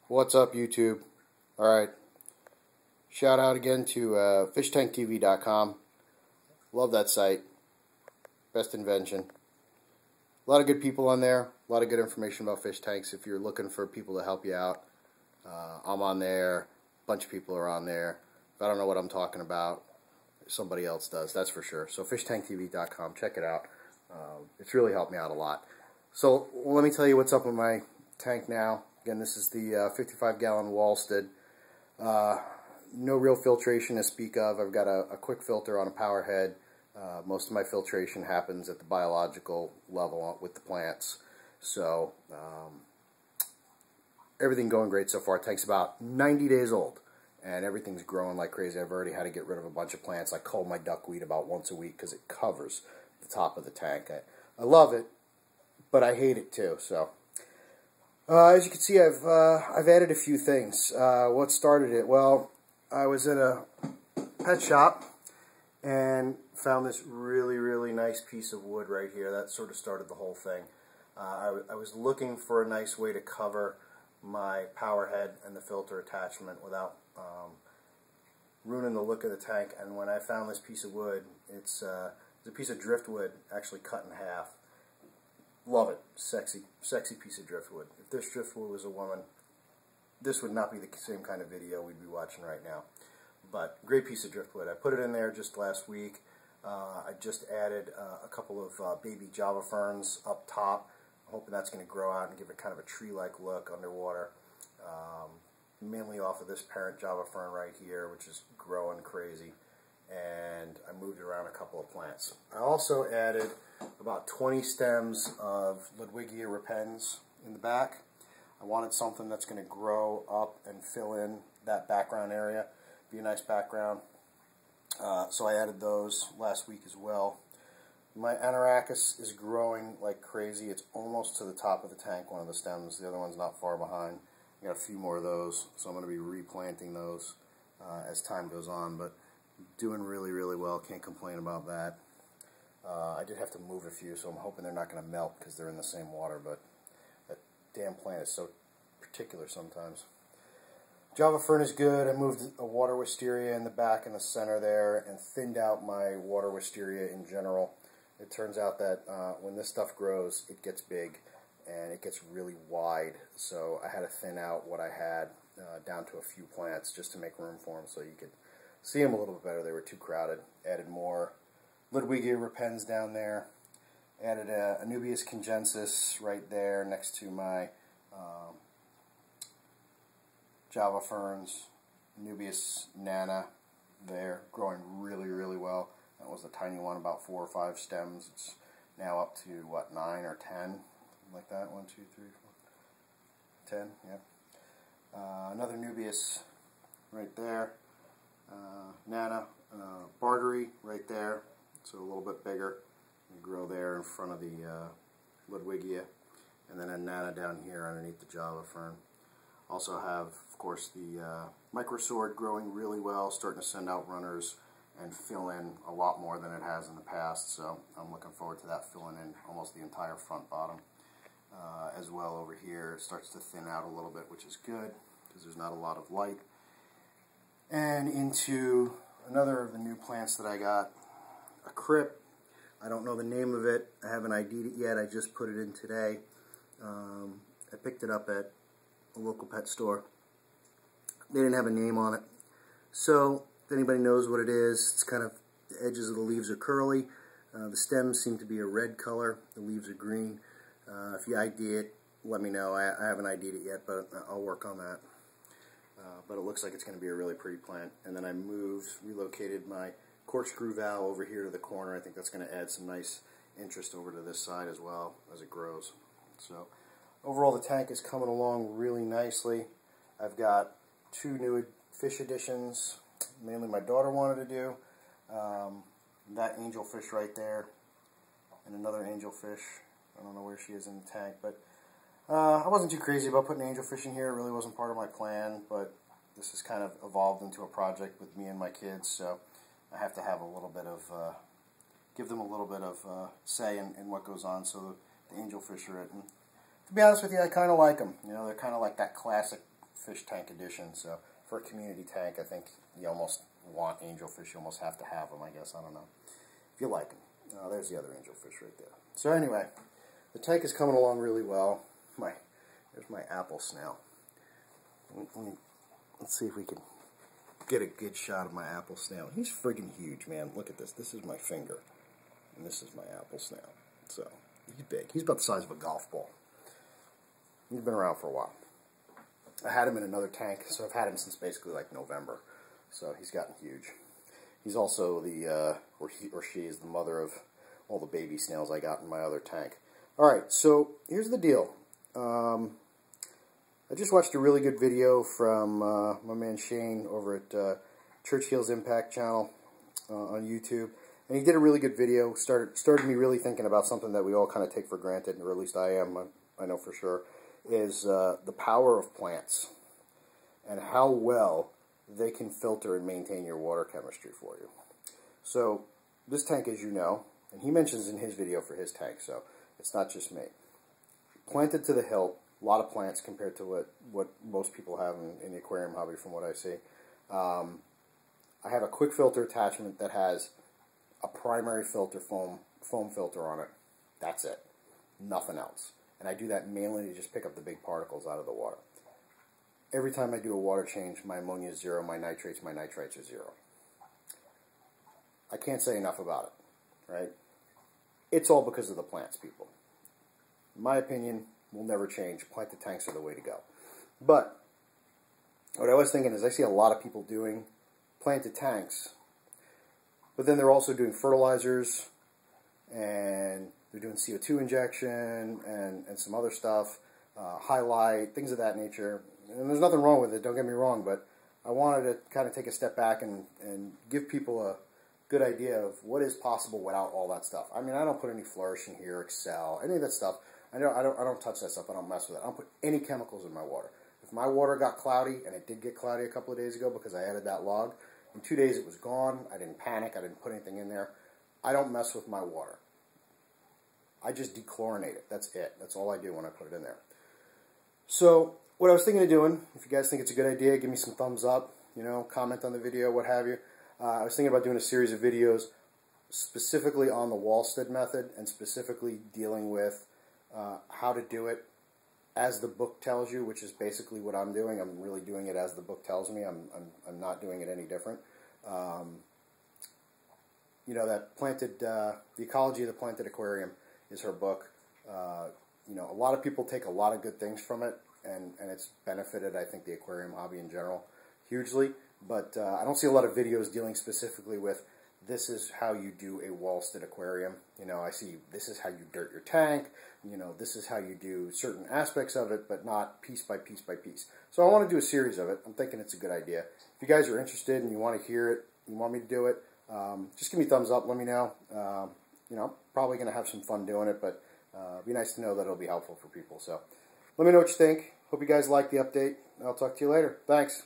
What's up, YouTube? Alright, shout out again to fishtanktv.com. Love that site. Best invention. A lot of good people on there. A lot of good information about fish tanks if you're looking for people to help you out. I'm on there. A bunch of people are on there. If I don't know what I'm talking about, somebody else does, that's for sure. So fishtanktv.com, check it out. It's really helped me out a lot. So let me tell you what's up with my tank now. Again, this is the 55-gallon Walstad. No real filtration to speak of. I've got a quick filter on a power head. Most of my filtration happens at the biological level with the plants. So everything going great so far. Tank's about 90 days old, and everything's growing like crazy. I've already had to get rid of a bunch of plants. I cull my duckweed about once a week because it covers the top of the tank. I love it, but I hate it too. So as you can see, I've added a few things. What started it? Well, I was in a pet shop and found this really nice piece of wood right here. That sort of started the whole thing. I was looking for a nice way to cover my power head and the filter attachment without ruining the look of the tank. And when I found this piece of wood, it's a piece of driftwood actually cut in half. Love it. Sexy piece of driftwood. If this driftwood was a woman, this would not be the same kind of video we'd be watching right now. But great piece of driftwood. I put it in there just last week. I just added a couple of baby Java ferns up top. I'm hoping that's going to grow out and give it kind of a tree-like look underwater. Mainly off of this parent Java fern right here, which is growing crazy. And I moved around a couple of plants. I also added about 20 stems of ludwigia repens in the back. I wanted something that's going to grow up and fill in that background area, be a nice background. So I added those last week as well. My Anarachis is growing like crazy. It's almost to the top of the tank, one of the stems. The other one's not far behind. I got a few more of those, so I'm going to be replanting those as time goes on. But doing really well. Can't complain about that. I did have to move a few, so I'm hoping they're not going to melt because they're in the same water, but that damn plant is so particular sometimes. Java fern is good. I moved a water wisteria in the back and the center there and thinned out my water wisteria in general. It turns out that when this stuff grows, it gets big and it gets really wide, so I had to thin out what I had down to a few plants just to make room for them so you could see them a little bit better. They were too crowded. Added more ludwigia repens down there. Added a Anubias congensis right there next to my Java ferns. Anubias nana there, growing really well. That was a tiny one, about 4 or 5 stems. It's now up to what, 9 or 10, something like that. 1, 2, 3, 4, 10. Yeah. Another Anubias right there. Nana, bartery right there, so a little bit bigger. You grow there in front of the ludwigia, and then a Nana down here underneath the Java fern. Also have, of course, the microsword growing really well, starting to send out runners and fill in a lot more than it has in the past. So I'm looking forward to that filling in almost the entire front bottom. As well over here, it starts to thin out a little bit, which is good because there's not a lot of light. And into another of the new plants that I got, a crip. I don't know the name of it. I haven't ID'd it yet. I just put it in today. I picked it up at a local pet store. They didn't have a name on it. So if anybody knows what it is, it's kind of, the edges of the leaves are curly. The stems seem to be a red color. The leaves are green. If you ID it, let me know. I haven't ID'd it yet, but I'll work on that. But it looks like it's going to be a really pretty plant. And then I relocated my Corkscrew Val over here to the corner. I think that's going to add some nice interest over to this side as well as it grows. So overall, the tank is coming along really nicely. I've got 2 new fish additions, mainly my daughter wanted to do. That angelfish right there, and another angelfish. I don't know where she is in the tank, but I wasn't too crazy about putting angelfish in here. It really wasn't part of my plan, but this has kind of evolved into a project with me and my kids, so I have to have a little bit of, give them a little bit of say in what goes on, so the angelfish are it. And to be honest with you, I kind of like them. You know, they're kind of like that classic fish tank edition. So for a community tank, I think you almost want angelfish. You almost have to have them, I guess. I don't know. If you like them. There's the other angelfish right there. So anyway, the tank is coming along really well. There's my apple snail. Let's see if we can get a good shot of my apple snail. He's friggin' huge, man. Look at this. This is my finger. And this is my apple snail. So, he's big. He's about the size of a golf ball. He's been around for a while. I had him in another tank, so I've had him since basically like November. So, he's gotten huge. He's also the, or she is the mother of all the baby snails I got in my other tank. Alright, so here's the deal. I just watched a really good video from my man Shane over at Churchill's Impact channel on YouTube, and he did a really good video. Started me really thinking about something that we all kind of take for granted, or at least I am. I know for sure, is the power of plants and how well they can filter and maintain your water chemistry for you. So this tank, as you know, and he mentions in his video for his tank, so it's not just me. Planted to the hilt. A lot of plants compared to what most people have in the aquarium hobby from what I see. I have a quick filter attachment that has a primary filter foam filter on it. That's it. Nothing else. And I do that mainly to just pick up the big particles out of the water. Every time I do a water change, my ammonia is 0, my nitrates are 0. I can't say enough about it, right? It's all because of the plants, people. In my opinion, will never change. Planted tanks are the way to go. But what I was thinking is I see a lot of people doing planted tanks, but then they're also doing fertilizers, and they're doing CO2 injection and some other stuff, highlight, things of that nature. And there's nothing wrong with it, don't get me wrong, but I wanted to kind of take a step back and give people a good idea of what is possible without all that stuff. I mean, I don't put any Flourish in here, Excel, any of that stuff. I don't touch that stuff. I don't mess with it. I don't put any chemicals in my water. If my water got cloudy, and it did get cloudy a couple of days ago because I added that log, in 2 days it was gone. I didn't panic. I didn't put anything in there. I don't mess with my water. I just dechlorinate it. That's it. That's all I do when I put it in there. So what I was thinking of doing, if you guys think it's a good idea, give me some thumbs up, you know, comment on the video, what have you. I was thinking about doing a series of videos specifically on the Walstad method and specifically dealing with how to do it as the book tells you, which is basically what I'm doing. I'm really doing it as the book tells me. I'm not doing it any different. You know, that planted, The Ecology of the Planted Aquarium is her book. You know, a lot of people take a lot of good things from it, and it's benefited, I think, the aquarium hobby in general hugely. But I don't see a lot of videos dealing specifically with this is how you do a Walstad aquarium. You know, I see this is how you dirt your tank. You know, this is how you do certain aspects of it, but not piece by piece by piece. So I want to do a series of it. I'm thinking it's a good idea. If you guys are interested and you want to hear it, you want me to do it, just give me a thumbs up. Let me know. You know, I'm probably going to have some fun doing it, but it'd be nice to know that it'll be helpful for people. So let me know what you think. Hope you guys like the update. I'll talk to you later. Thanks.